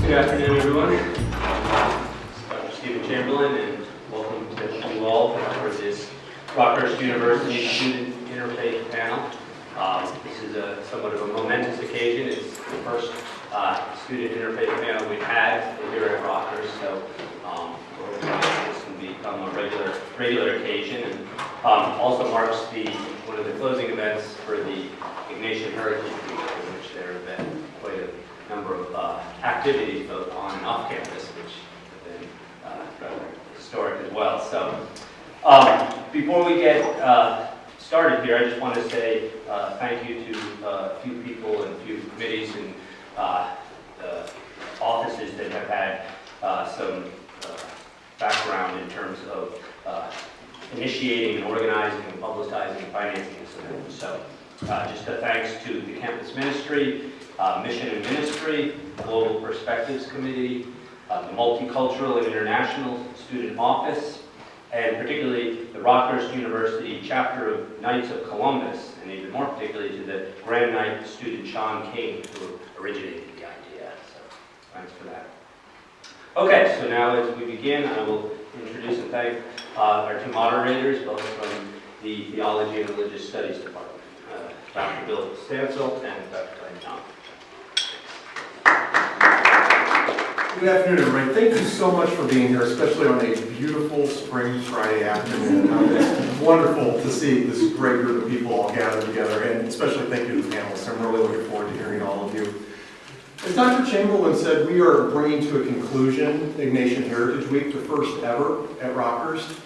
Good afternoon, everyone. Dr. Chamberlain, and welcome to you all for this Rockhurst University Student Interfaith panel. This is somewhat of a momentous occasion. It's the first student interfaith panel we've had here at Rockhurst, so we're hoping this can become a regular occasion, and also marks one of the closing events for the Ignatian Heritage Week, in which there have been quite a number of activities both on and off campus, which have been rather historic as well. So before we get started here, I just want to say thank you to a few people and a few committees and offices that have had some background in terms of initiating and organizing and publicizing and financing this event. So just a thanks to the campus ministry, Mission and Ministry, Global Perspectives Committee, the Multicultural and International Student Office, and particularly the Rockhurst University chapter of Knights of Columbus, and even more particularly to the Grand Knight student Seán, Kane, who originated the idea. So thanks for that. Okay, so now as we begin, I will introduce and thank our two moderators, both from the Theology and Religious Studies Department, Dr. Bill Stancil and Dr. Janak. Good afternoon, everybody. Thank you so much for being here, especially on a beautiful spring Friday afternoon. It's wonderful to see this great group of people all gathered together, and especially thank you to the panelists. I'm really looking forward to hearing all of you. As Dr. Chamberlain said, we are bringing to a conclusion Ignatian Heritage Week, the first ever at Rockhurst.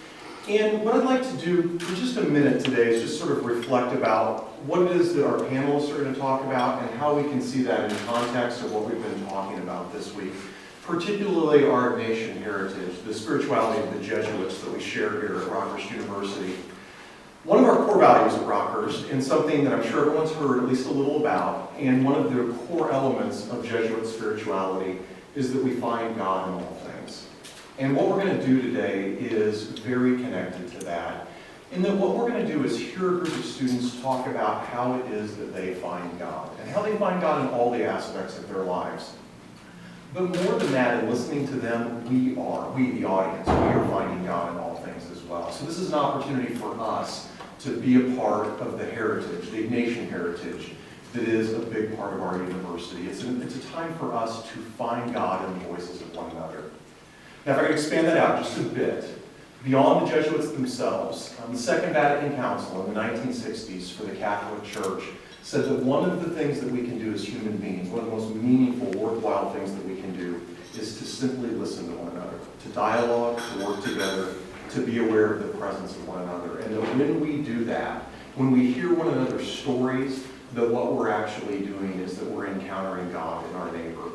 And what I'd like to do for just a minute today is just sort of reflect about what it is that our panelists are going to talk about and how we can see that in the context of what we've been talking about this week, particularly our Ignatian heritage, the spirituality of the Jesuits that we share here at Rockhurst University. One of our core values at Rockhurst, and something that I'm sure everyone's heard at least a little about, and one of the core elements of Jesuit spirituality is that we find God in all things. And what we're going to do today is very connected to that. In that what we're going to do is hear a group of students talk about how it is that they find God, and how they find God in all the aspects of their lives. But more than that, in listening to them, we the audience, we are finding God in all things as well. So this is an opportunity for us to be a part of the heritage, the Ignatian heritage, that is a big part of our university. It's a time for us to find God in the voices of one another. Now, if I could expand that out just a bit, beyond the Jesuits themselves, the Second Vatican Council in the 1960s for the Catholic Church said that one of the things that we can do as human beings, one of the most meaningful, worthwhile things that we can do, is to simply listen to one another, to dialogue, to work together, to be aware of the presence of one another. And that when we do that, when we hear one another's stories, that what we're actually doing is that we're encountering God in our neighbor.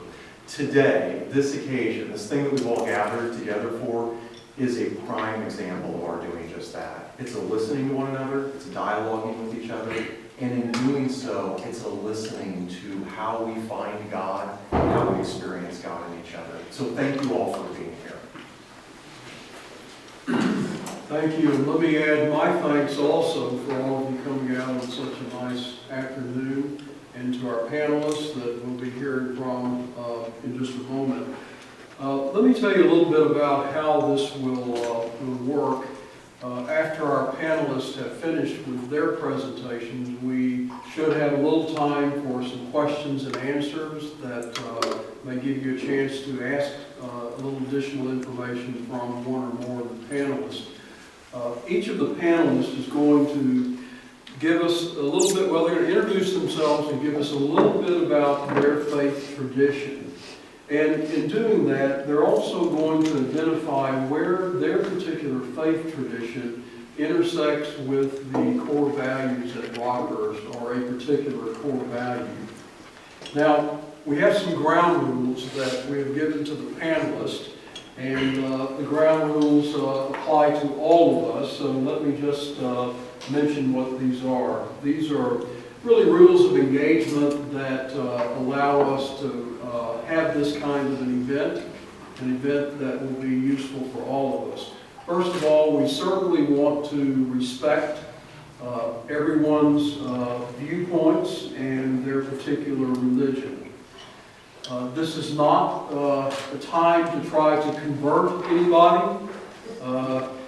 Today, this occasion, this thing that we've all gathered together for, is a prime example of our doing just that. It's a listening to one another, it's a dialoguing with each other, and in doing so, it's a listening to how we find God and how we experience God in each other. So thank you all for being here. Thank you, and let me add my thanks also for all of you coming out on such a nice afternoon, and to our panelists that we'll be hearing from in just a moment. Let me tell you a little bit about how this will work. After our panelists have finished with their presentations, we should have a little time for some questions and answers that may give you a chance to ask a little additional information from one or more of the panelists. Each of the panelists is going to give us a little bit, well, they're going to introduce themselves and give us a little bit about their faith tradition. And in doing that, they're also going to identify where their particular faith tradition intersects with the core values at Rockhurst, or a particular core value. Now, we have some ground rules that we have given to the panelists, and the ground rules apply to all of us, so let me just mention what these are. These are really rules of engagement that allow us to have this kind of an event that will be useful for all of us. First of all, we certainly want to respect everyone's viewpoints and their particular religion. This is not a time to try to convert anybody.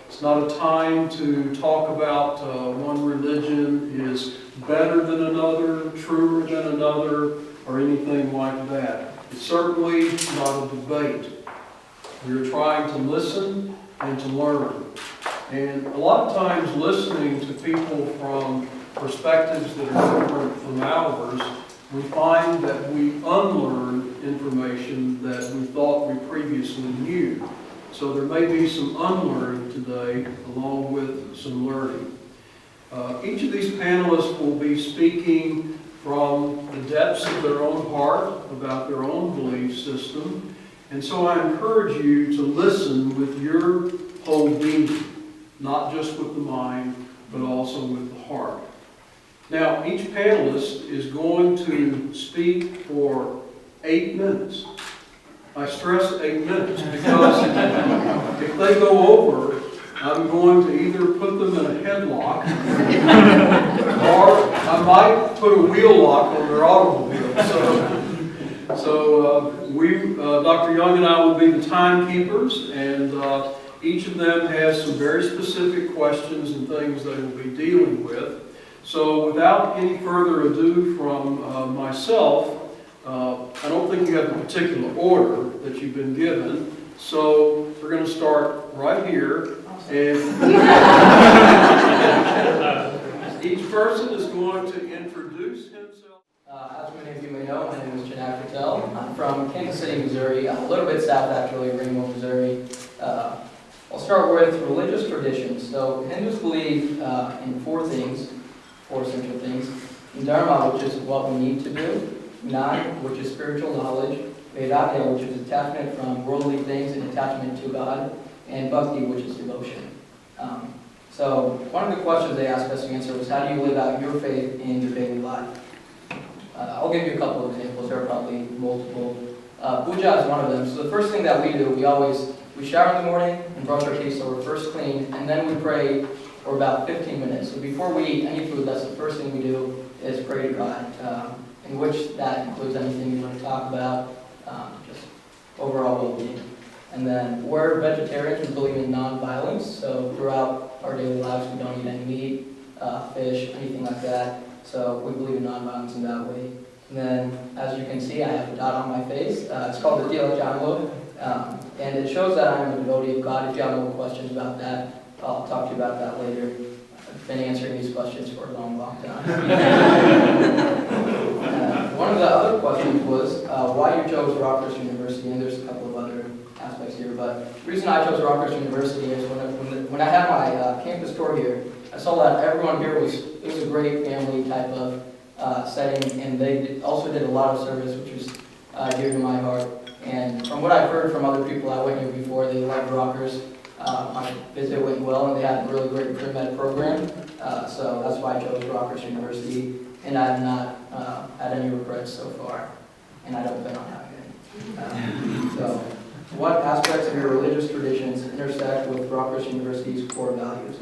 It's not a time to talk about one religion is better than another, truer than another, or anything like that. It's certainly not a debate. We're trying to listen and to learn. And a lot of times listening to people from perspectives that are different from ours, we find that we unlearn information that we thought we previously knew. So there may be some unlearning today along with some learning. Each of these panelists will be speaking from the depths of their own heart about their own belief system. And so I encourage you to listen with your whole being, not just with the mind, but also with the heart. Now, each panelist is going to speak for 8 minutes. I stress 8 minutes because if they go over, I'm going to either put them in a headlock or I might put a wheel lock on their automobile. So Dr. Young and I will be the timekeepers, and each of them has some very specific questions and things they will be dealing with. So without any further ado from myself, I don't think you have a particular order that you've been given, so we're going to start right here. And each person is going to introduce himself. As many of you may know, my name is Janak Patel. I'm from Kansas City, Missouri, a little bit south actually, Greenville, Missouri. I'll start with religious traditions. So Hindus believe in 4 things, 4 essential things. In Dharma, which is what we need to do. Monnig, which is spiritual knowledge. Vedanta, which is attachment from worldly things and attachment to God. And Bhakti, which is devotion. So one of the questions they asked us to answer was, how do you live out your faith in your daily life? I'll give you a couple of examples. There are probably multiple. Puja is one of them. So the first thing that we do, we shower in the morning and brush our teeth so we're first clean, and then we pray for about 15 minutes. So before we eat any food, that's the first thing we do is pray to God, in which that includes anything you want to talk about, just overall well-being. And then we're vegetarians, we believe in non-violence, so throughout our daily lives we don't eat any meat, fish, anything like that. So we believe in non-violence in that way. And then, as you can see, I have a dot on my face. It's called the Theology, and it shows that I'm a devotee of God. If you have more questions about that, I'll talk to you about that later. I've been answering these questions for a long, long time. One of the other questions was why you chose Rockhurst University, and there's a couple of other aspects here, but the reason I chose Rockhurst University is when I had my campus tour here, I saw that everyone here was a great family type of setting, and they also did a lot of service, which was dear to my heart. And from what I've heard from other people, I went here before, they liked Rockhurst. My visit went well, and they had a really great pre-med program, so that's why I chose Rockhurst University, and I have not had any regrets so far, and I don't plan on having any. So, what aspects of your religious traditions intersect with Rockhurst University's core values?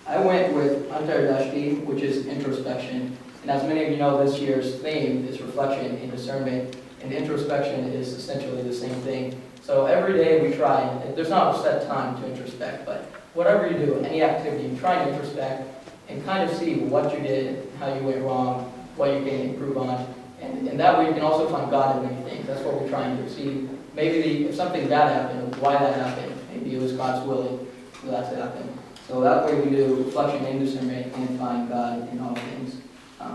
I went with Antardashti, which is introspection, and as many of you know, this year's theme is reflection and discernment, and introspection is essentially the same thing. So every day we try, and there's not a set time to introspect, but whatever you do, any activity, you try and introspect and kind of see what you did, how you went wrong, what you can improve on, and that way you can also find God in many things. That's what we're trying to see. Maybe if something bad happened, why that happened. Maybe it was God's willing for that to happen. So that way we do reflection and discernment and find God in all things.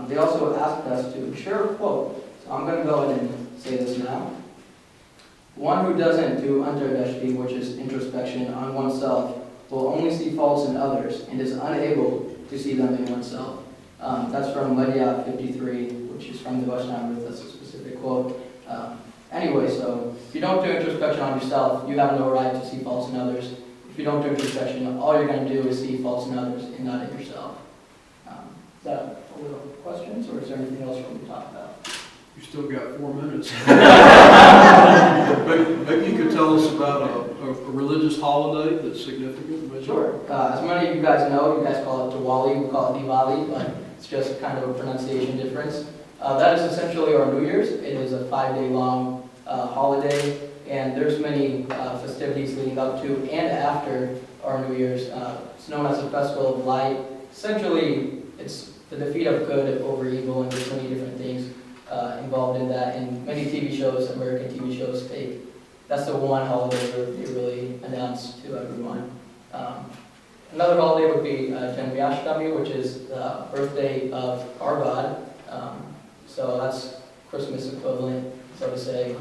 They also asked us to share a quote. So I'm going to go ahead and say this now. One who doesn't do antardashti, which is introspection on oneself, will only see faults in others and is unable to see them in oneself. That's from Madhya 53, which is from the Vaishnava. That's a specific quote. Anyway, so if you don't do introspection on yourself, you have no right to see faults in others. If you don't do introspection, all you're going to do is see faults in others and not in yourself. Is that a little questions, or is there anything else you want to talk about? You still got 4 minutes. Maybe you could tell us about a religious holiday that's significant. Maybe? Sure. As many of you guys know, you guys call it Diwali, we call it Diwali, but it's just kind of a pronunciation difference. That is essentially our New Year's. It is a 5-day long holiday, and there's many festivities leading up to and after our New Year's. It's known as a festival of light. Essentially, it's the defeat of good over evil, and there's many different things involved in that. And many TV shows, American TV shows, that's the one holiday where they really announce to everyone. Another holiday would be Janmashtami, which is the birthday of our God. So that's Christmas equivalent, so to say.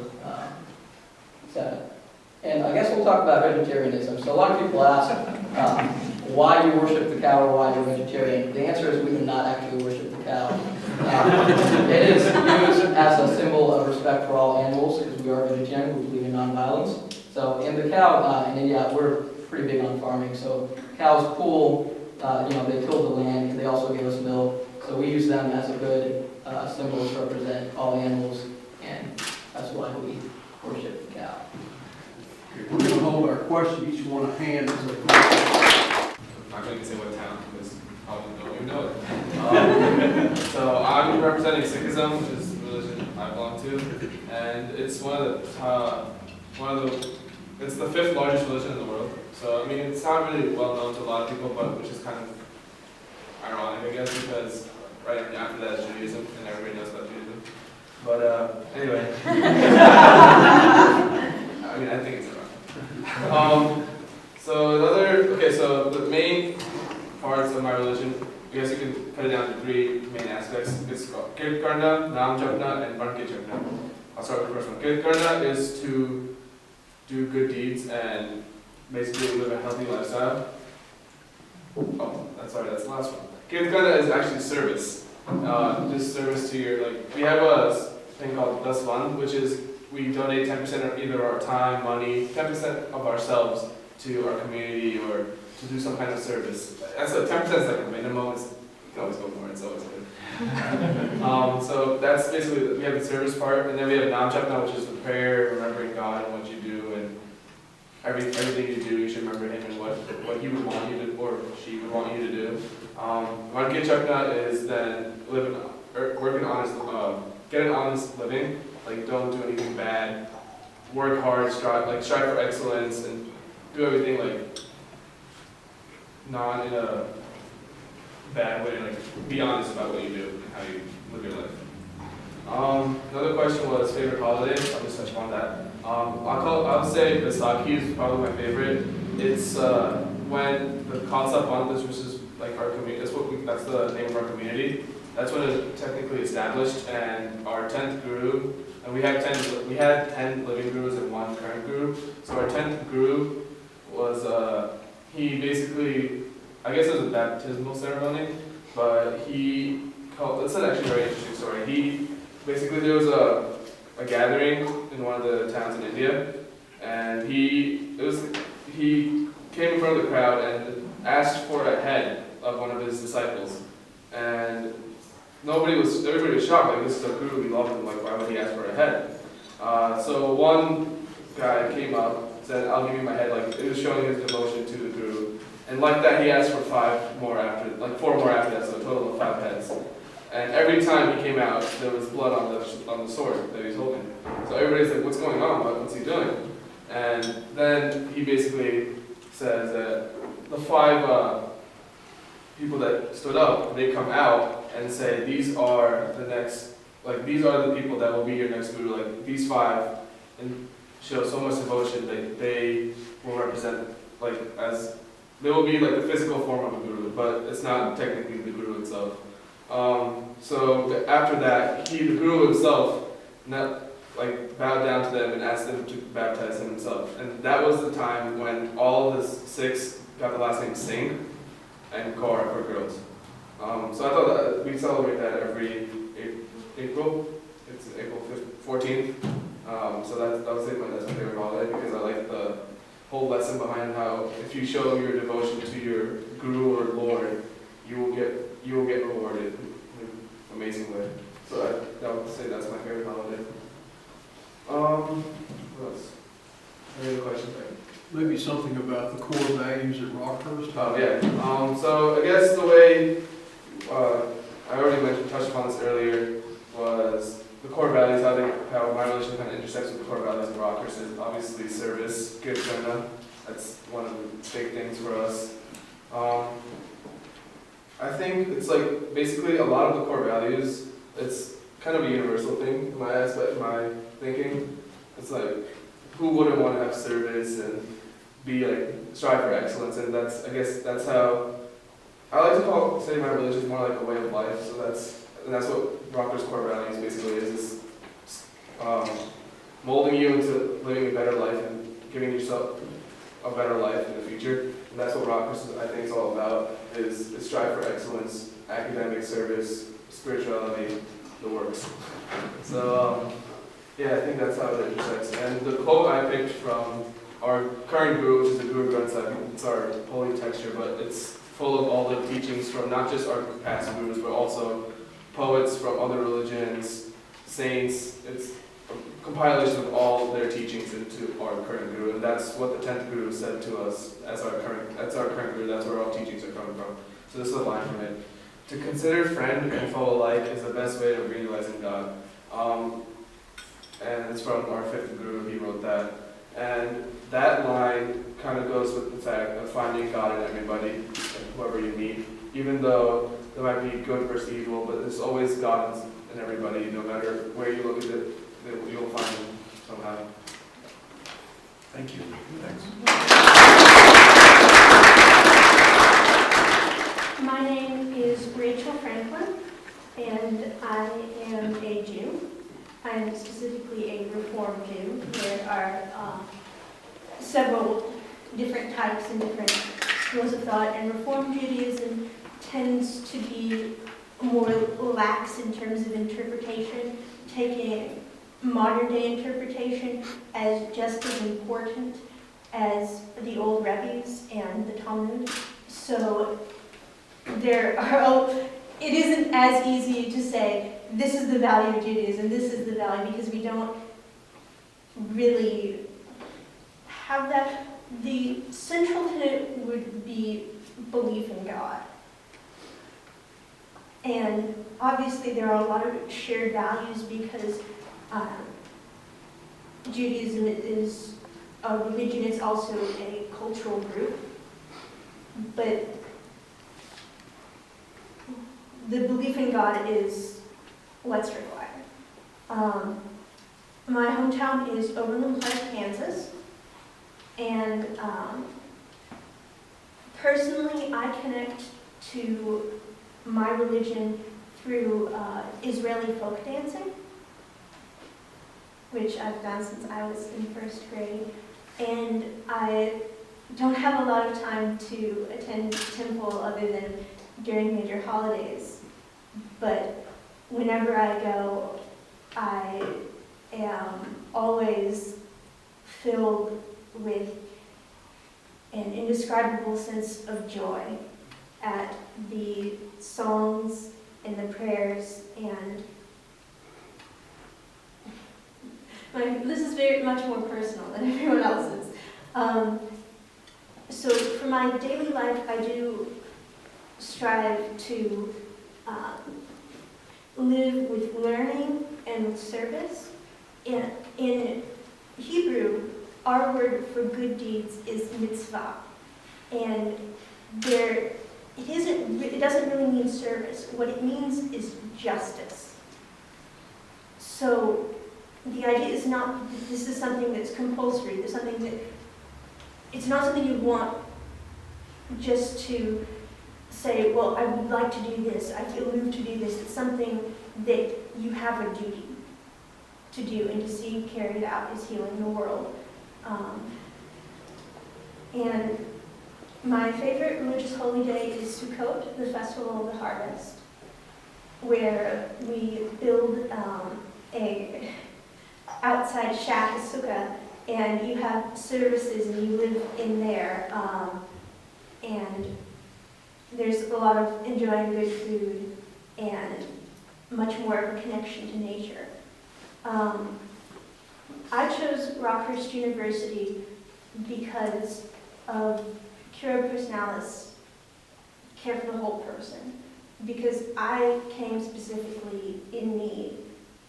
And I guess we'll talk about vegetarianism. So a lot of people ask why you worship the cow or why you're vegetarian. The answer is we do not actually worship the cow. It is used as a symbol of respect for all animals because we are vegetarian, we believe in non-violence. So in the cow, in India, we're pretty big on farming. So cows pull, they till the land, and they also give us milk. So we use them as a good symbol to represent all animals, and that's why we worship the cow. We're going to hold our question, each one a hand as a I'm not going to say what town because probably no one know it. So I'm representing Sikhism, which is the religion I belong to, and it's it's the 5th largest religion in the world. So I mean, it's not really well known to a lot of people, but which is kind of ironic, I guess, because right after that is Judaism, and everybody knows about Judaism. But anyway, I mean, I think it's ironic. So the main parts of my religion, I guess you can put it down to 3 main aspects. It's called Kirk Karna, Naam Japna, and Barke Japna. I'll start with the first one. Kirk Karna is to do good deeds and basically live a healthy lifestyle. Oh, that's the last one. Kirk Karna is actually service. Just service to your, we have a thing called Dasvan, which is we donate 10% of either our time, money, 10% of ourselves to our community or to do some kind of service. That's 10% is like a minimum. You can always go more. It's always good. So that's basically, we have the service part, and then we have Naam Japna, which is the prayer, remembering God and what you do, and everything you do, you should remember Him and what He would want you to, or she would want you to do. Barke Japna is then working honest, get an honest living. Don't do anything bad. Work hard, strive for excellence, and do everything not in a bad way. Be honest about what you do and how you live your life. Another question was favorite holiday. I'll just touch on that. I'll say Vaisakhi is probably my favorite. It's when the Khalsa Panth, which is our community. That's the name of our community. That's when it was technically established, and our 10th guru. And we had 10 living gurus and 1 current guru. So our 10th guru was, he basically, I guess it was a baptismal ceremony, but it's an actually very interesting story. There was a gathering in one of the towns in India, and he came in front of the crowd and asked for a head of one of his disciples. And everybody was shocked, this is a guru, we love him, why would he ask for a head? So one guy came up, said, I'll give you my head, it was showing his devotion to the guru. And like that, he asked for 4 more after that, so a total of 5 heads. And every time he came out, there was blood on the sword that he was holding. So everybody's like, what's going on? What's he doing? And then he basically says that the 5 people that stood up, they come out and say, these are the people that will be your next guru. These 5, and show so much devotion that they will represent, they will be the physical form of a guru, but it's not technically the guru itself. So after that, the guru himself, bowed down to them and asked them to baptize him himself. And that was the time when all of the Sikhs got the last name Singh and Kaur for girls. So I thought that we celebrate that every April. It's April 14th. So I would say that's my favorite holiday because I like the whole lesson behind how if you show your devotion to your guru or lord, you will get rewarded in an amazing way. So I would say that's my favorite holiday. What else? Any other questions? Maybe something about the core values at Rockhurst. Oh yeah. So I guess the way I already touched upon this earlier was the core values, how my religion kind of intersects with the core values of Rockhurst is obviously service, good sunnah. That's one of the big things for us. I think it's like basically a lot of the core values, it's kind of a universal thing in my thinking. It's like, who wouldn't want to have service and be like, strive for excellence, and I guess that's how, I like to say my religion is more like a way of life, so that's what Rockhurst core values basically is molding you into living a better life and giving yourself a better life in the future. And that's what Rockhurst, I think, is all about, is strive for excellence, academic service, spirituality, the works. So, yeah, I think that's how it intersects. And the quote I picked from our current guru, which is the Guru Granth Sahib, it's our holy texture, but it's full of all the teachings from not just our past gurus, but also poets from other religions, saints. It's a compilation of all their teachings into our current guru, and that's what the 10th guru said to us as our current guru. That's where all teachings are coming from. So this is a line from it: "To consider friend and foe alike is the best way of realizing God." And it's from our 5th guru. He wrote that, and that line kind of goes with the fact of finding God in everybody and whoever you meet, even though there might be good versus evil, but there's always God in everybody. No matter where you look at it, you'll find him somehow. Thank you. Thanks. My name is Rachel Franklin, and I am a Jew. I am specifically a Reformed Jew. There are several different types and different schools of thought, and Reformed Judaism tends to be more lax in terms of interpretation, taking modern day interpretation as just as important as the old rabbis and the Talmud. So it isn't as easy to say, this is the value of Judaism, this is the value, because we don't really have that. The central to it would be belief in God. And obviously there are a lot of shared values because Judaism is a religion, it's also a cultural group. But the belief in God is what's required. My hometown is Overland Park, Kansas. And personally, I connect to my religion through Israeli folk dancing, which I've done since I was in 1st grade. And I don't have a lot of time to attend temple other than during major holidays. But whenever I go, I am always filled with an indescribable sense of joy at the songs and the prayers, and this is very much more personal than everyone else's. So for my daily life, I do strive to live with learning and with service. In Hebrew, our word for good deeds is mitzvah, and it doesn't really mean service. What it means is justice. So the idea is not that this is something that's compulsory. It's not something you want just to say, well, I would like to do this. I feel moved to do this. It's something that you have a duty to do and to see carried out is healing the world. And my favorite religious holy day is Sukkot, the festival of the harvest, where we build a outside shack, a sukkah, and you have services and you live in there. And there's a lot of enjoying good food and much more of a connection to nature. I chose Rockhurst University because of cura personalis, care for the whole person, because I came specifically in need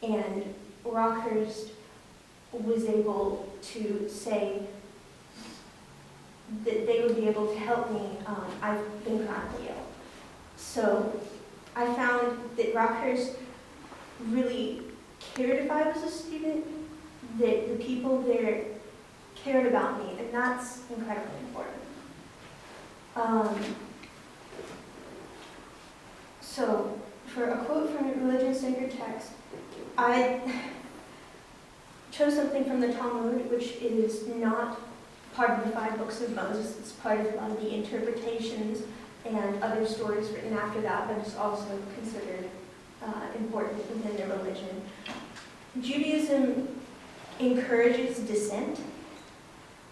And Rockhurst was able to say that they would be able to help me. I've been chronically ill. So I found that Rockhurst really cared if I was a student, that the people there cared about me, and that's incredibly important. So for a quote from a religion sacred text, I chose something from the Talmud, which is not part of the 5 books of Moses. It's part of a lot of the interpretations and other stories written after that, but it's also considered important within their religion. Judaism encourages dissent,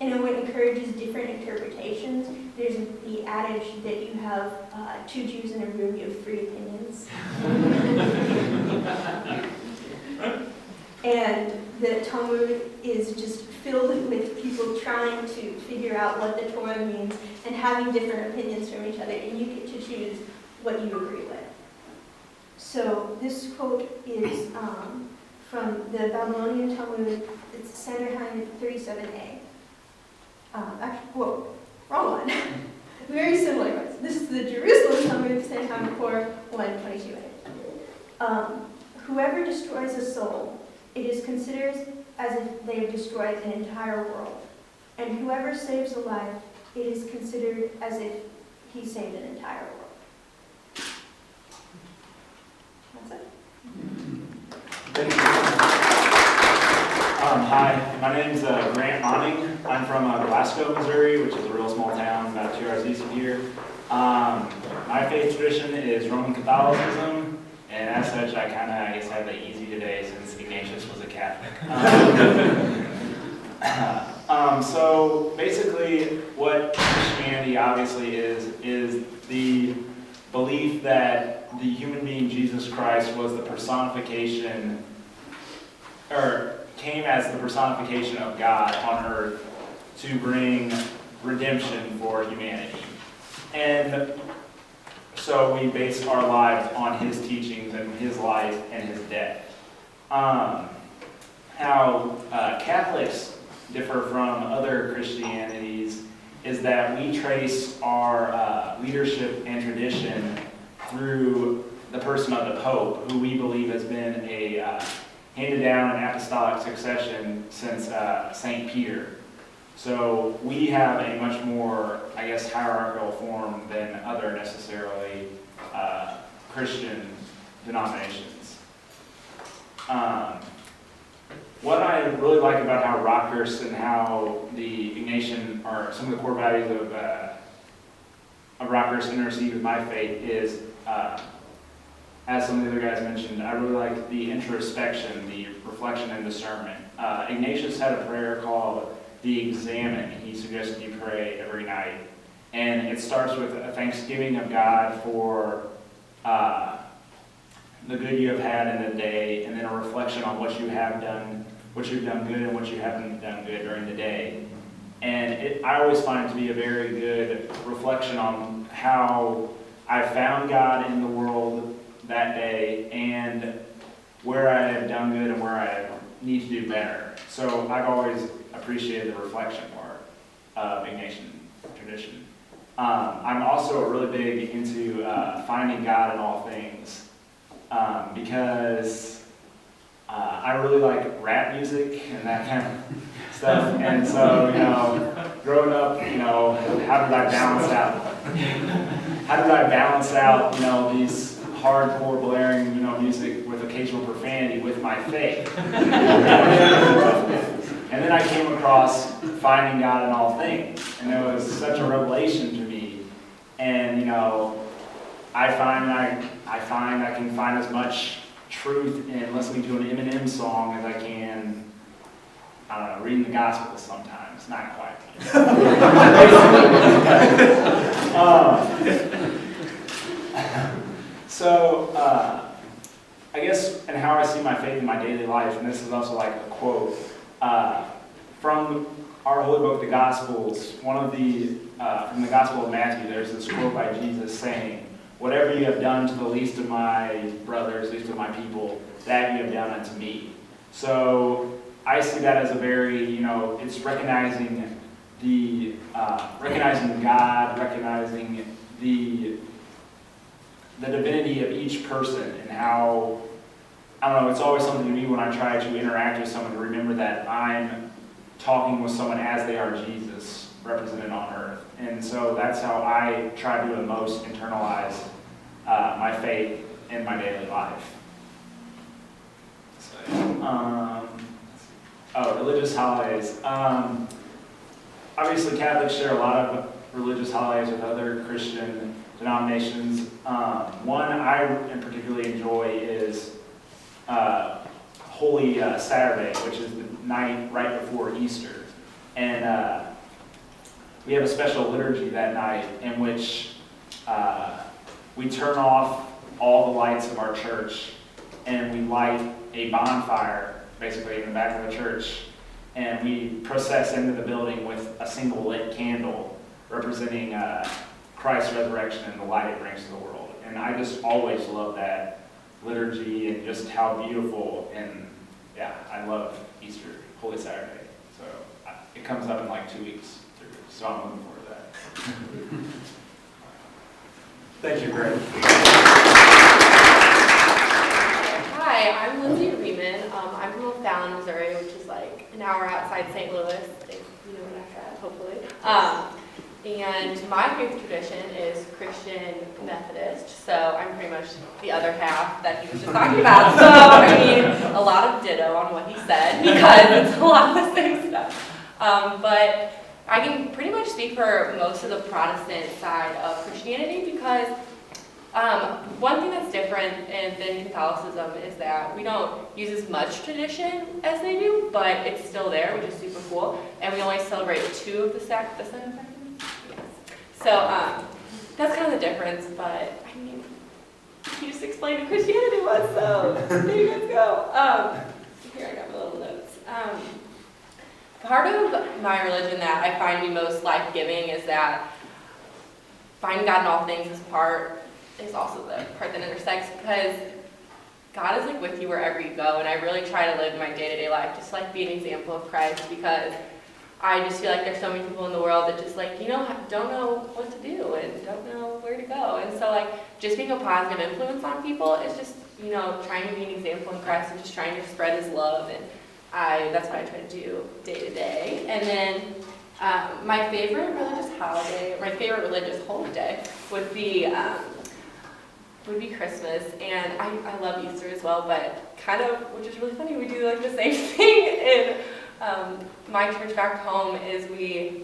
and it encourages different interpretations. There's the adage that you have 2 Jews in a room, you have 3 opinions. And the Talmud is just filled with people trying to figure out what the Torah means and having different opinions from each other, and you get to choose what you agree with. So this quote is from the Babylonian Talmud. It's Sanhedrin 37a. Actually, whoa, wrong one. Very similar ones. This is the Jerusalem Talmud, Sanhedrin 1:22a. Whoever destroys a soul, it is considered as if they have destroyed an entire world. And whoever saves a life, it is considered as if he saved an entire world. That's it. Thank you. Hi, my name's Grant Monnig. I'm from Glasgow, Missouri, which is a real small town about 2 hours east of here. My faith tradition is Roman Catholicism, and as such, I guess have it easy today since Ignatius was a Catholic. So basically, what Christianity obviously is the belief that the human being Jesus Christ was the personification, or came as the personification of God on earth to bring redemption for humanity. And so we base our lives on his teachings and his life and his death. How Catholics differ from other Christianities is that we trace our leadership and tradition through the person of the Pope, who we believe has been a handed down an apostolic succession since St. Peter. So we have a much more, I guess, hierarchical form than other necessarily Christian denominations. What I really like about how Rockhurst and how the Ignatian, or some of the core values of Rockhurst intercede with my faith is, as some of the other guys mentioned, I really like the introspection, the reflection and discernment. Ignatius had a prayer called the Examine. He suggested you pray every night. And it starts with a thanksgiving of God for the good you have had in the day, and then a reflection on what you have done, what you've done good and what you haven't done good during the day. And I always find it to be a very good reflection on how I found God in the world that day and where I have done good and where I need to do better. So I've always appreciated the reflection part of Ignatian tradition. I'm also really big into finding God in all things because I really like rap music and that kind of stuff. And so, growing up, how did I balance out, these hardcore blaring, music with occasional profanity with my faith? And then I came across finding God in all things, and it was such a revelation to me. And I find I can find as much truth in listening to an Eminem song as I can, reading the Gospels sometimes. Not quite. I guess, and how I see my faith in my daily life, and this is also like a quote from our holy book, the Gospels. From the Gospel of Matthew, there's this quote by Jesus saying, whatever you have done to the least of my brothers, least of my people, that you have done unto me. So I see that as a very, it's recognizing recognizing God, recognizing the divinity of each person, and how, I don't know, it's always something to me when I try to interact with someone to remember that I'm talking with someone as they are Jesus, represented on earth. And so that's how I try to the most internalize my faith in my daily life. Religious holidays. Obviously, Catholics share a lot of religious holidays with other Christian denominations. One I particularly enjoy is Holy Saturday, which is the night right before Easter. And we have a special liturgy that night in which we turn off all the lights of our church and we light a bonfire, basically in the back of the church, and we process into the building with a single lit candle representing Christ's resurrection and the light it brings to the world. And I just always love that liturgy and just how beautiful, and yeah, I love Easter, Holy Saturday. So it comes up in like 2 weeks, so I'm looking forward to that. Thank you, Greg. Hi, I'm Lindsay Reeman. I'm from O'Fallon, Missouri, which is like an hour outside St. Louis, if you know what I'm at, hopefully. And my faith tradition is Christian Methodist, so I'm pretty much the other half that he was just talking about. So, I mean, a lot of ditto on what he said, because it's a lot of the same stuff. But I can pretty much speak for most of the Protestant side of Christianity, because one thing that's different than Catholicism is that we don't use as much tradition as they do, but it's still there, which is super cool. And we only celebrate 2 of the 7 sacraments. Yes. So that's kind of the difference, but I mean, he just explained what Christianity was, so there you guys go. Here, I got my little notes. Part of my religion that I find to be most life-giving is that finding God in all things is also the part that intersects, because God is like with you wherever you go, and I really try to live my day-to-day life just like be an example of Christ, because I just feel like there's so many people in the world that just like, don't know what to do and don't know where to go. And so like just being a positive influence on people is just, trying to be an example in Christ and just trying to spread his love, and that's what I try to do day to day. And then my favorite religious holiday would be Christmas, and I love Easter as well, but kind of, which is really funny, we do like the same thing in my church back home, is we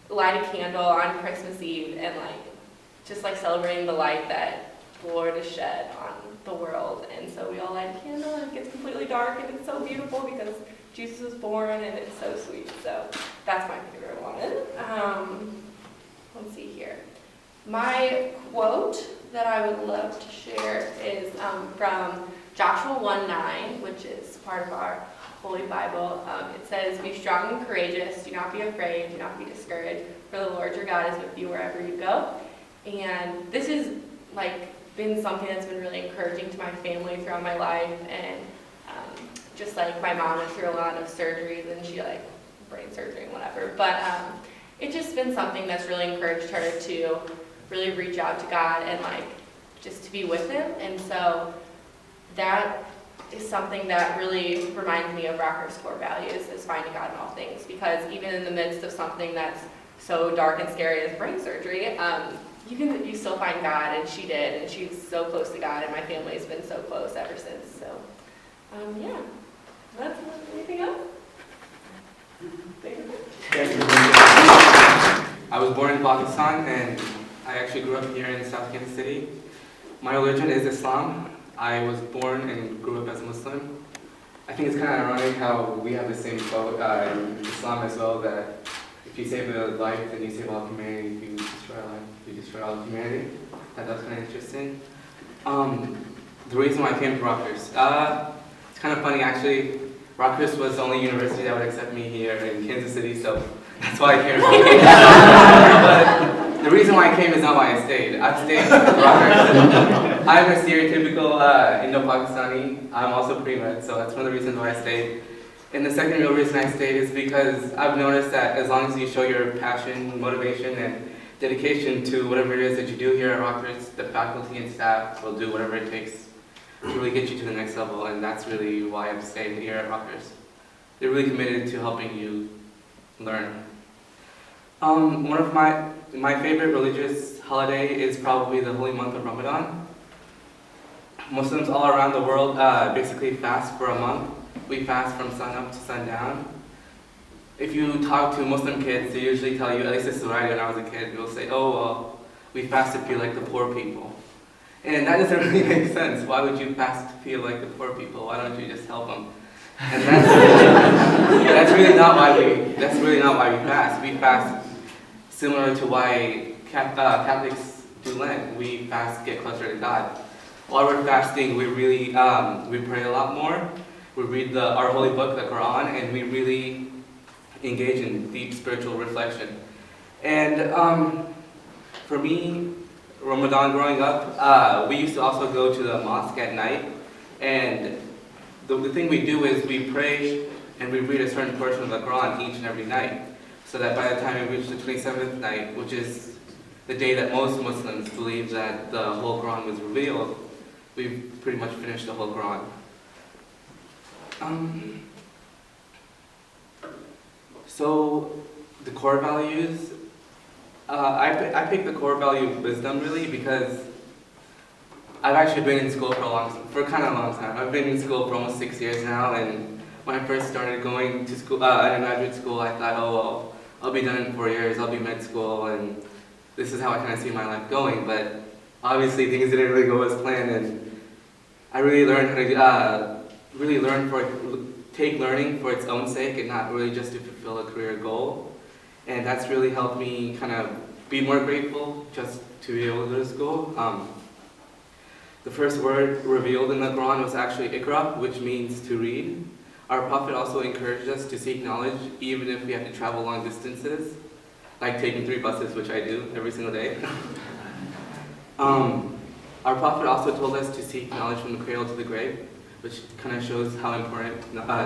light a candle on Christmas Eve and just celebrating the light that the Lord has shed on the world. And so we all light a candle and it gets completely dark and it's so beautiful because Jesus was born and it's so sweet. So that's my favorite one. Let's see here. My quote that I would love to share is from Joshua 1:9, which is part of our Holy Bible. It says, "Be strong and courageous, do not be afraid, do not be discouraged, for the Lord your God is with you wherever you go." And this has been something that's been really encouraging to my family throughout my life, and just my mom went through a lot of surgeries, and she brain surgery and whatever, but it's just been something that's really encouraged her to really reach out to God and just to be with him. And so that is something that really reminds me of Rockhurst core values, is finding God in all things, because even in the midst of something that's so dark and scary as brain surgery, you still find God, and she did, and she's so close to God, and my family's been so close ever since. So yeah, that's anything else. Thank you. I was born in Pakistan, and I actually grew up here in South Kansas City. My religion is Islam. I was born and grew up as a Muslim. I think it's kind of ironic how we have the same quote in Islam as well, that if you save a life, then you save all humanity. If you destroy a life, you destroy all humanity. I thought that was kind of interesting. The reason why I came to Rockhurst. It's kind of funny, actually. Rockhurst was the only university that would accept me here in Kansas City, so that's why I came. The reason why I came is not why I stayed. I've stayed with Rockhurst. I'm a stereotypical Indo-Pakistani. I'm also pre-med, so that's one of the reasons why I stayed. And the second real reason I stayed is because I've noticed that as long as you show your passion, motivation, and dedication to whatever it is that you do here at Rockhurst, the faculty and staff will do whatever it takes to really get you to the next level, and that's really why I'm staying here at Rockhurst. They're really committed to helping you learn. One of my favorite religious holiday is probably the holy month of Ramadan. Muslims all around the world basically fast for a month. We fast from sun up to sundown. If you talk to Muslim kids, they usually tell you, at least this is what I did when I was a kid, they'll say, oh, well, we fast to feel like the poor people. And that doesn't really make sense. Why would you fast to feel like the poor people? Why don't you just help them? And that's really not why we fast. We fast similar to why Catholics do Lent. We fast to get closer to God. While we're fasting, we really we pray a lot more. We read our holy book, the Quran, and we really engage in deep spiritual reflection. And for me, Ramadan growing up, we used to also go to the mosque at night, and the thing we do is we pray and we read a certain portion of the Quran each and every night, so that by the time we reach the 27th night, which is the day that most Muslims believe that the whole Quran was revealed, we've pretty much finished the whole Quran. So the core values, I picked the core value of wisdom really because I've actually been in school for kind of a long time. I've been in school for almost 6 years now, and when I first started going to school, undergraduate school, I thought, oh well, I'll be done in 4 years, I'll be med school, and this is how I kind of see my life going. But obviously things didn't really go as planned, and I really learned how to take learning for its own sake and not really just to fulfill a career goal. And that's really helped me kind of be more grateful just to be able to go to school. The first word revealed in the Quran was actually Iqra, which means to read. Our Prophet also encouraged us to seek knowledge even if we have to travel long distances, like taking 3 buses, which I do every single day. Our Prophet also told us to seek knowledge from the cradle to the grave, which kind of shows how important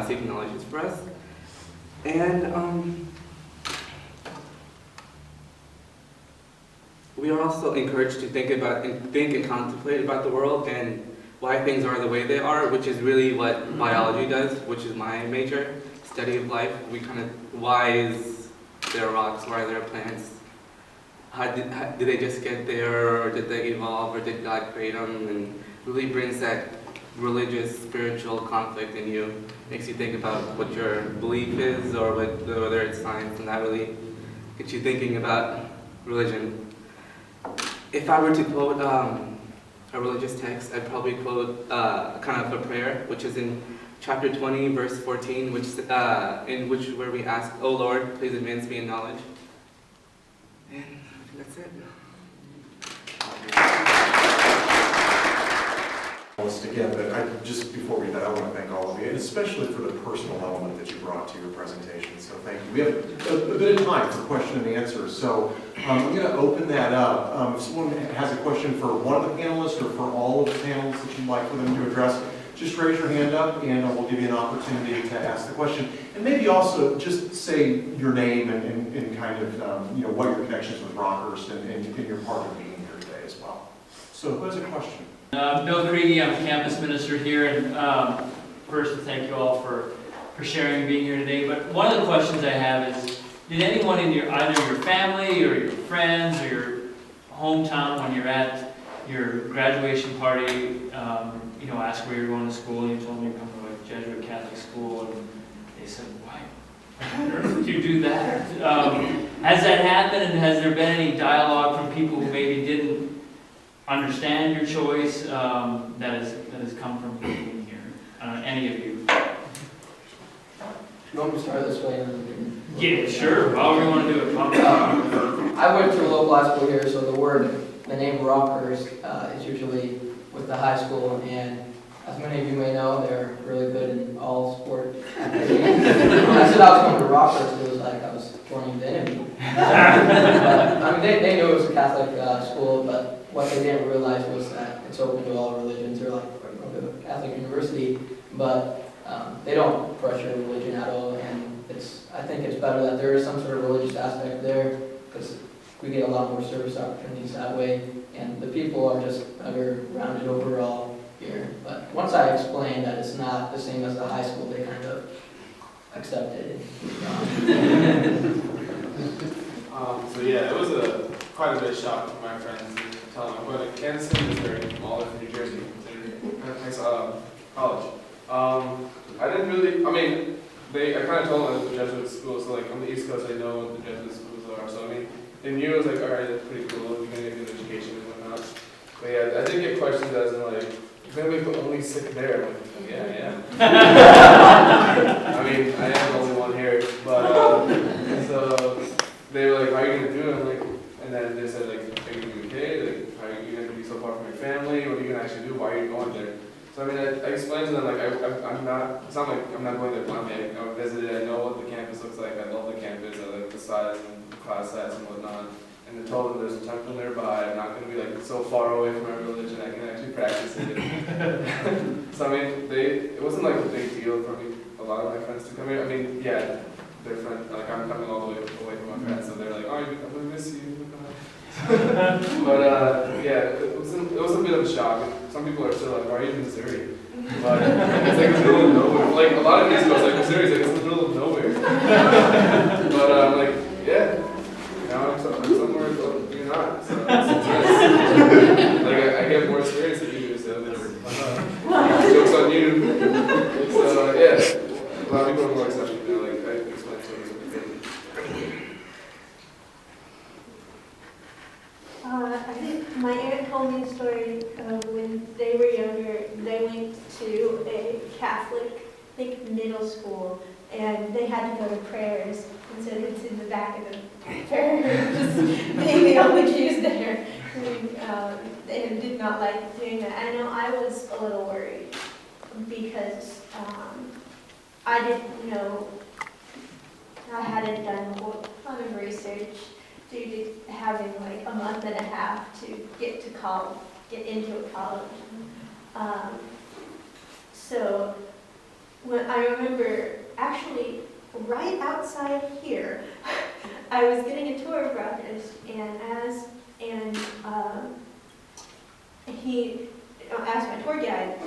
seeking knowledge is for us. And we are also encouraged to think and contemplate about the world and why things are the way they are, which is really what biology does, which is my major, study of life. Why is there rocks, why are there plants? Did they just get there, or did they evolve, or did God create them? And really brings that religious, spiritual conflict in you, makes you think about what your belief is, or whether it's science, and that really gets you thinking about religion. If I were to quote a religious text, I'd probably quote kind of a prayer, which is in chapter 20, verse 14, where we ask, "Oh Lord, please advance me in knowledge." And I think that's it. Again, but just before we do that, I want to thank all of you, and especially for the personal element that you brought to your presentation. So thank you. We have a bit of time for question and answer. So I'm going to open that up. If someone has a question for one of the panelists or for all of the panels that you'd like for them to address, just raise your hand up and we'll give you an opportunity to ask the question. And maybe also just say your name and kind of what your connections with Rockhurst and your part of being here today as well. So who has a question? Bill Kriege, I'm a campus minister here, and first thank you all for sharing and being here today. But one of the questions I have is, did anyone in either your family or your friends or your hometown, when you're at your graduation party, ask where you're going to school? You told me you're coming to a Jesuit Catholic school, and they said, why on earth would you do that? Has that happened, and has there been any dialogue from people who maybe didn't understand your choice that has come from being here? Any of you? You want me to start this way? Yeah, sure. However you want to do it. I went to a local high school here, so the name Rockhurst is usually with the high school, and as many of you may know, they're really good in all sport activities. When I said I was going to Rockhurst, it was like I was joining the enemy. But I mean, they knew it was a Catholic school, but what they didn't realize was that it's open to all religions. They're like, we're going to a Catholic university, but they don't pressure religion at all, and I think it's better that there is some sort of religious aspect there, because we get a lot more service opportunities that way, and the people are just better rounded overall here. But once I explained that it's not the same as the high school, they kind of accepted it. So yeah, it was quite a bit of shock for my friends to tell them I'm going to Kansas City, Missouri, all the way from New Jersey, college. I didn't really, I mean, I kind of told them it was a Jesuit school, so like on the East Coast I know what the Jesuit schools are, so I mean, they knew it was like, alright, that's pretty cool, you're going to get a good education and whatnot. But yeah, I did get questions as in like, you're going to be the only Sikh there. I'm like, yeah. I mean, I am the only one here, but so they were like, how are you going to do it? I'm like, and then they said like, are you going to be okay? Like, how are you going to be so far from your family? What are you going to actually do? Why are you going there? So I mean, I explained to them like, I'm not, it's not like I'm not going there blindly. I visited, I know what the campus looks like, I love the campus, I like the size and class size and whatnot. And I told them there's a temple nearby, I'm not going to be like so far away from my religion, I can actually practice it. So I mean, it wasn't like a big deal for me, a lot of my friends to come here. I mean, yeah, they're friends, like I'm coming all the way away from my friends, so they're like, oh, I'm going to miss you. But yeah, it was a bit of a shock. Some people are still like, why are you in Missouri? But it's like in the middle of nowhere. Like a lot of these girls, like Missouri's like it's in the middle of nowhere. But like, yeah, now I'm somewhere you're not. So it's like I get more experience than you do, so jokes on you. So yeah, a lot of people are more accepting now. Like I explained to them. I think my aunt told me a story of when they were younger, they went to a Catholic, I think, middle school, and they had to go to prayers, and so it's in the back of the prayer, just being the only Jews there, and did not like doing that. I know I was a little worried, because I didn't know, I hadn't done a ton of research due to having like a month and a half to get to college, get into a college. So when I remember actually right outside here, I was getting a tour of Rockhurst, and he asked my tour guide,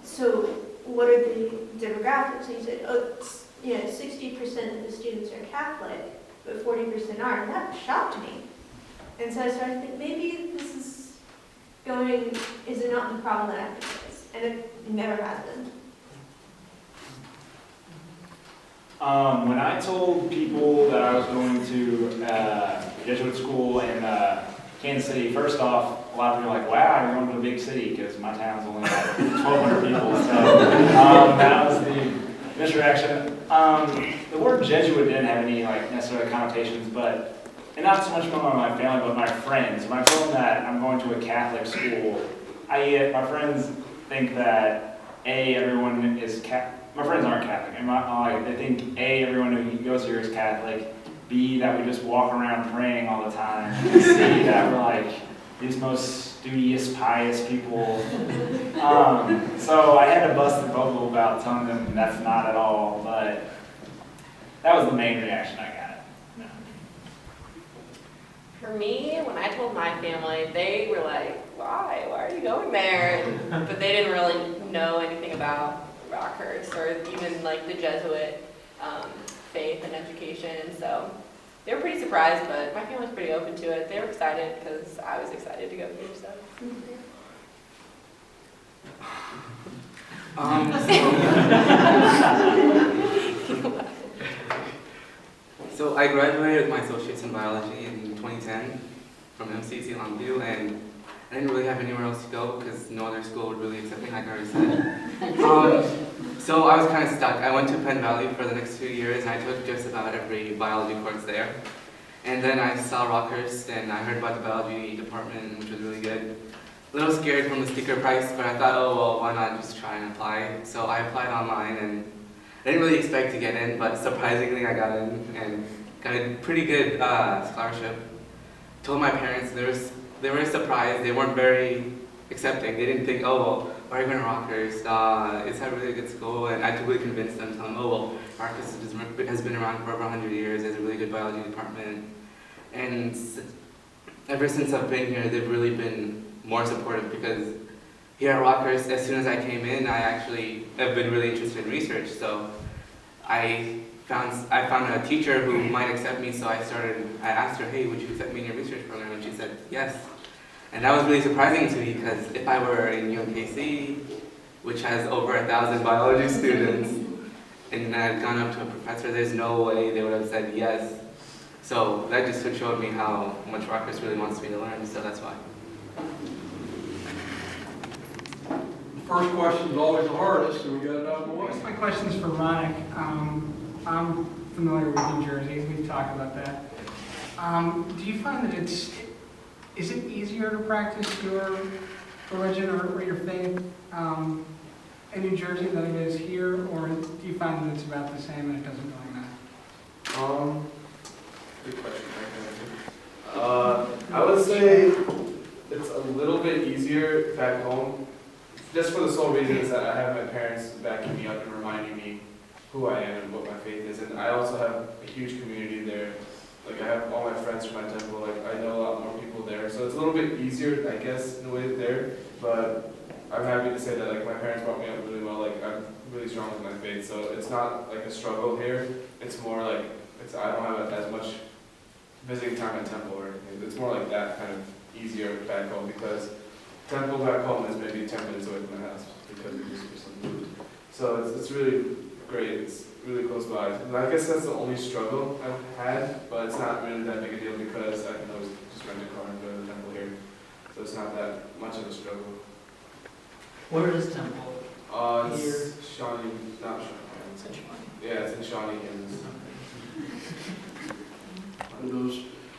so what are the demographics? And he said, oh, 60% of the students are Catholic, but 40% aren't. And that shocked me. And so I started thinking, maybe this is not the problem that I think it is. And it never has been. When I told people that I was going to Jesuit school in Kansas City, first off, a lot of people were like, wow, you're going to a big city, because my town's only like 1,200 people. So that was the initial reaction. The word Jesuit didn't have any like necessarily connotations, and not so much from my family, but my friends. When I told them that I'm going to a Catholic school, my friends think that everyone is Catholic. My friends aren't Catholic, and they think everyone who goes here is Catholic. B, that we just walk around praying all the time. And C, that we're like these most studious, pious people. So I had to bust the bubble about telling them that's not at all, but that was the main reaction I got. For me, when I told my family, they were like, why? Why are you going there? But they didn't really know anything about Rockhurst or even like the Jesuit faith and education. So they were pretty surprised, but my family was pretty open to it. They were excited because I was excited to go here. So I graduated with my associates in biology in 2010 from MCC Longview, and I didn't really have anywhere else to go because no other school would really accept me, like I already said. So I was kind of stuck. I went to Penn Valley for the next 2 years, and I took just about every biology course there. And then I saw Rockhurst, and I heard about the biology department, which was really good. A little scared from the sticker price, but I thought, oh well, why not just try and apply? So I applied online, and I didn't really expect to get in, but surprisingly I got in and got a pretty good scholarship. told my parents, they were surprised. They weren't very accepting. They didn't think, oh, well, why are you going to Rockhurst? It's a really good school. And I had to really convince them, tell them, oh, well, Rockhurst has been around for over 100 years. There's a really good biology department. And ever since I've been here, they've really been more supportive because here at Rockhurst, as soon as I came in, I actually have been really interested in research. So I found a teacher who might accept me, so I asked her, hey, would you accept me in your research program? And she said, yes. And that was really surprising to me because if I were in UMKC, which has over 1,000 biology students, and I had gone up to a professor, there's no way they would have said yes. So that just showed me how much Rockhurst really wants me to learn, so that's why. First question is always the hardest, and we got it out of the way. My question is for Raunak. I'm familiar with New Jersey, we've talked about that. Do you find that is it easier to practice your religion or your faith in New Jersey than it is here, or do you find that it's about the same and it doesn't really matter? Good question. I would say it's a little bit easier back home, just for the sole reason is that I have my parents backing me up and reminding me who I am and what my faith is, and I also have a huge community there. Like I have all my friends from my temple, like I know a lot more people there, so it's a little bit easier, I guess, in a way there, but I'm happy to say that like my parents brought me up really well, like I'm really strong with my faith, so it's not like a struggle here, it's more like, I don't have as much visiting time at temple or anything, it's more like that kind of easier back home, because temple back home is maybe 10 minutes away from my house, because we just recently moved. So it's really great, it's really close by. And I guess that's the only struggle I've had, but it's not really that big a deal because I can always just rent a car and go to the temple here. So it's not that much of a struggle. Where is Temple? It's Shawnee, not Shawnee. It's in Shawnee. Yeah, it's in Shawnee, Kansas. Do those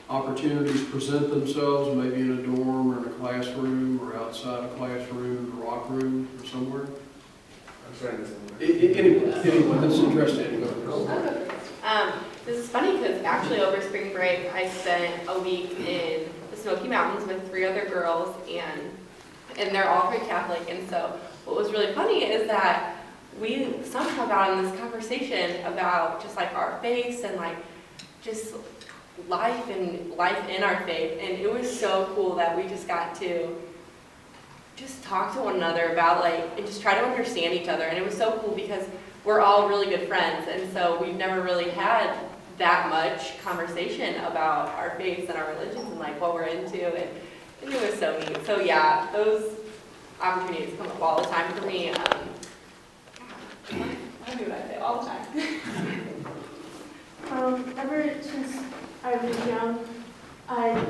opportunities present themselves, maybe in a dorm or in a classroom or outside a classroom, a rock room or somewhere? I'm trying this one. Anyone that's interested. This is funny because actually over spring break I spent a week in the Smoky Mountains with 3 other girls, and they're all very Catholic. And so what was really funny is that we somehow got in this conversation about just like our faiths and like just life in our faith, and it was so cool that we just got to just talk to one another about like and just try to understand each other. And it was so cool because we're all really good friends, and so we've never really had that much conversation about our faiths and our religions and like what we're into, and it was so neat. So yeah, those opportunities come up all the time for me. I do what I say all the time. Ever since I was young, I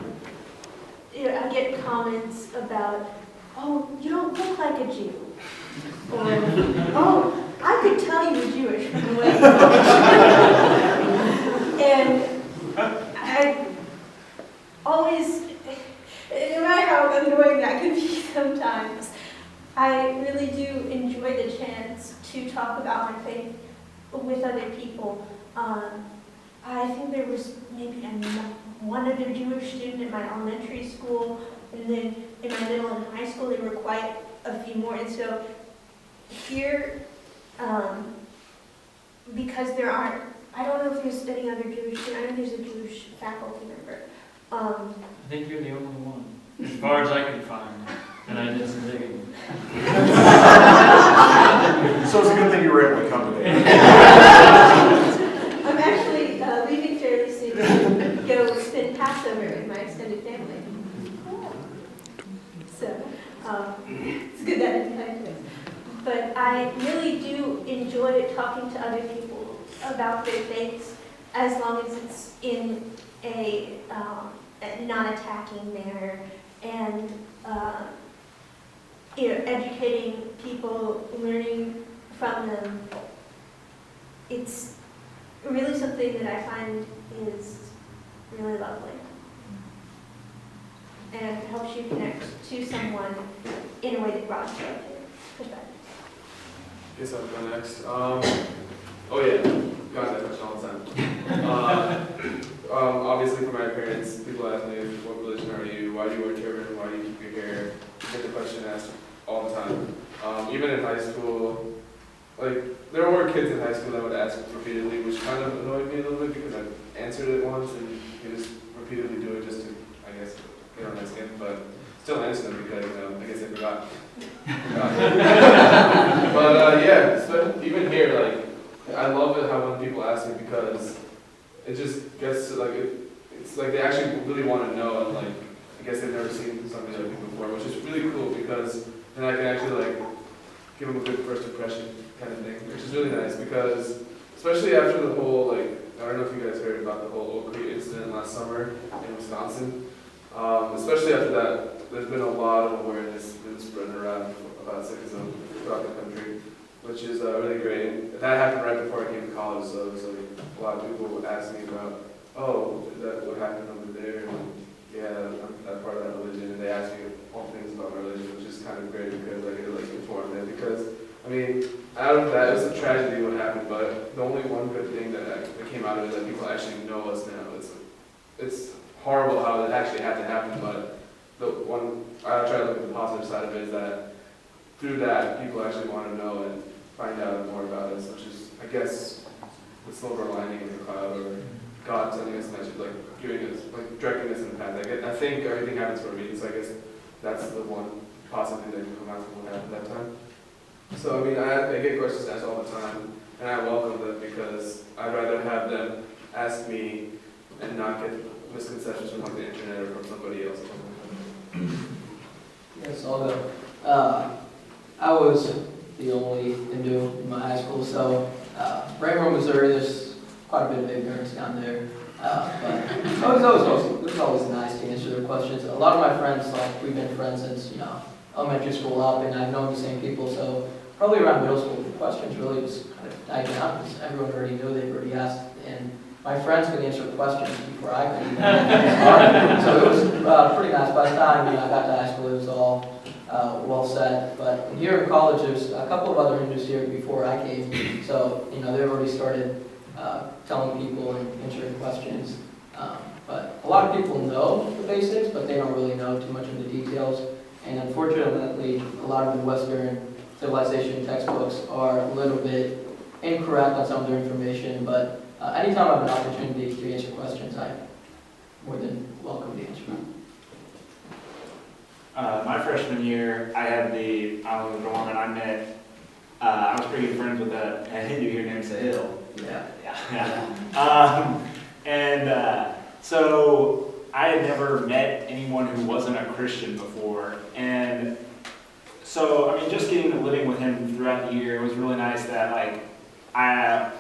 get comments about, oh, you don't look like a Jew. Or, oh, I could tell you were Jewish from the way you look. And I always, no matter how annoying that can be sometimes, I really do enjoy the chance to talk about my faith with other people. I think there was maybe one other Jewish student in my elementary school, and then in my middle and high school there were quite a few more. And so here, because there aren't, I don't know if there's any other Jewish student, I know there's a Jewish faculty member. I think you're the only one, as far as I can find, and I did some digging. So it's a good thing you were able to come today. I'm actually leaving fairly soon to go spend Passover with my extended family. So it's good that it's kind of. But I really do enjoy talking to other people about their faiths, as long as it's in a non-attacking manner, and educating people, learning from them. It's really something that I find is really lovely, and helps you connect to someone in a way that broadens your perspective. Guess I'll go next. Oh yeah, God, I touch all the time. Obviously obviously for my parents, people ask me, what religion are you? Why do you wear turban? Why do you keep your hair? I get the question asked all the time. Even in high school, like, there were kids in high school that would ask repeatedly, which kind of annoyed me a little bit because I answered it once and you just repeatedly do it just to, I guess, get on my skin, but still answer them because, I guess I forgot. But yeah, so even here, like, I love it how when people ask me because it just gets to, like, it's like they actually really want to know and, like, I guess they've never seen something like this before, which is really cool because then I can actually, like, give them a good first impression kind of thing, which is really nice because, especially after the whole, like, I don't know if you guys heard about the whole Oak Creek incident last summer in Wisconsin. Especially after that, there's been a lot of awareness been spreading around about Sikhism throughout the country, which is really great. That happened right before I came to college, so it was like a lot of people asked me about, oh, is that what happened over there? And yeah, I'm part of that religion, and they asked me all things about my religion, which is kind of great because I get to like inform them. Because I mean, out of that, it was a tragedy what happened, but the only one good thing that came out of it is that people actually know us now. It's horrible how it actually had to happen, but the one I try to look at the positive side of it is that through that, people actually want to know and find out more about us, which is, I guess, the silver lining in the cloud, or God sending us a message, like giving us, like directing us in the path. I think everything happens for a reason, so I guess that's the one positive thing that can come out from what happened that time. So I mean, I get questions asked all the time, and I welcome them because I'd rather have them ask me and not get misconceptions from like the internet or from somebody else. Yes, I'll go. I was the only Hindu in my high school, so Rainbow, Missouri, there's quite a bit of ignorance down there. But it was always nice to answer their questions. A lot of my friends, like, we've been friends since, elementary school up, and I've known the same people, so probably around middle school, the questions really just kind of died down because everyone already knew, they'd already asked, and my friends could answer the questions before I could even start. So it was pretty nice. By the time I got to high school, it was all well set. But here in college, there's a couple of other Hindus here before I came, so they've already started telling people and answering questions. But a lot of people know the basics, but they don't really know too much of the details. And unfortunately, a lot of the Western civilization textbooks are a little bit incorrect on some of their information, but anytime I have an opportunity to answer questions, I'm more than welcome to answer them. My freshman year, I had I was in the dorm and I met, I was pretty good friends with a Hindu here named Sahil. Yeah. So I had never met anyone who wasn't a Christian before. And so, I mean, just getting to living with him throughout the year, it was really nice that, like,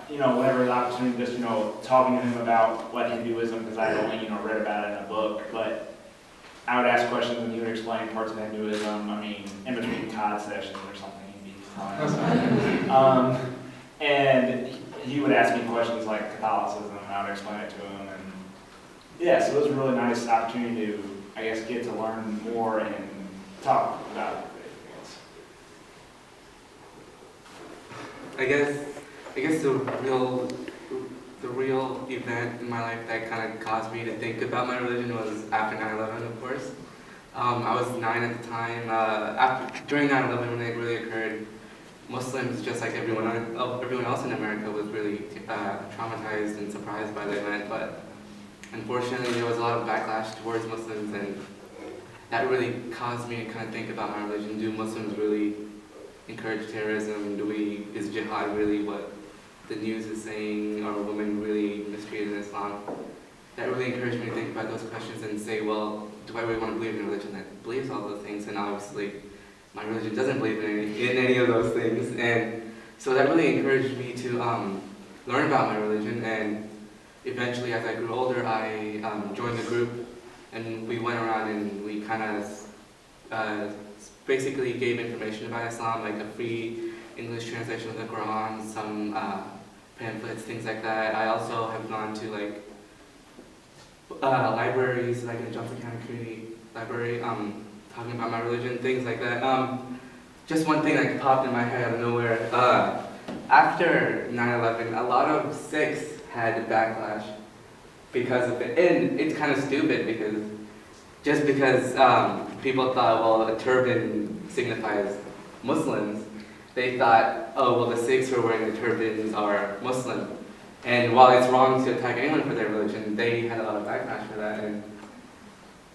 whenever the opportunity, just, talking to him about what Hinduism, because I had only, read about it in a book, but I would ask questions and he would explain parts of Hinduism. I mean, in between COD sessions or something, he'd be telling us. And he would ask me questions like Catholicism, and I would explain it to him. And yeah, so it was a really nice opportunity to, I guess, get to learn more and talk about it. I guess the real event in my life that kind of caused me to think about my religion was after 9/11, of course. I was 9 at the time. During 9/11, when it really occurred, Muslims, just like everyone else in America, was really traumatized and surprised by the event. But unfortunately, there was a lot of backlash towards Muslims, and that really caused me to kind of think about my religion. Do Muslims really encourage terrorism? Is jihad really what the news is saying? Are women really mistreated in Islam? That really encouraged me to think about those questions and say, well, do I really want to believe in a religion that believes all those things? And obviously, my religion doesn't believe in any of those things. And so that really encouraged me to learn about my religion. And eventually, as I grew older, I joined a group, and we went around and we kind of basically gave information about Islam, like a free English translation of the Quran, some pamphlets, things like that. I also have gone to like libraries, like in Johnson County Community Library, talking about my religion, things like that. Just one thing that popped in my head out of nowhere. After 9/11, a lot of Sikhs had backlash because of it. And it's kind of stupid because just because people thought, well, a turban signifies Muslims, they thought, oh, well, the Sikhs who are wearing the turbans are Muslim. And while it's wrong to attack anyone for their religion, they had a lot of backlash for that.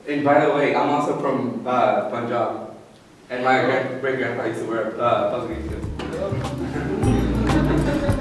And by the way, I'm also from Punjab, and my great-grandpa used to wear a puzzle too.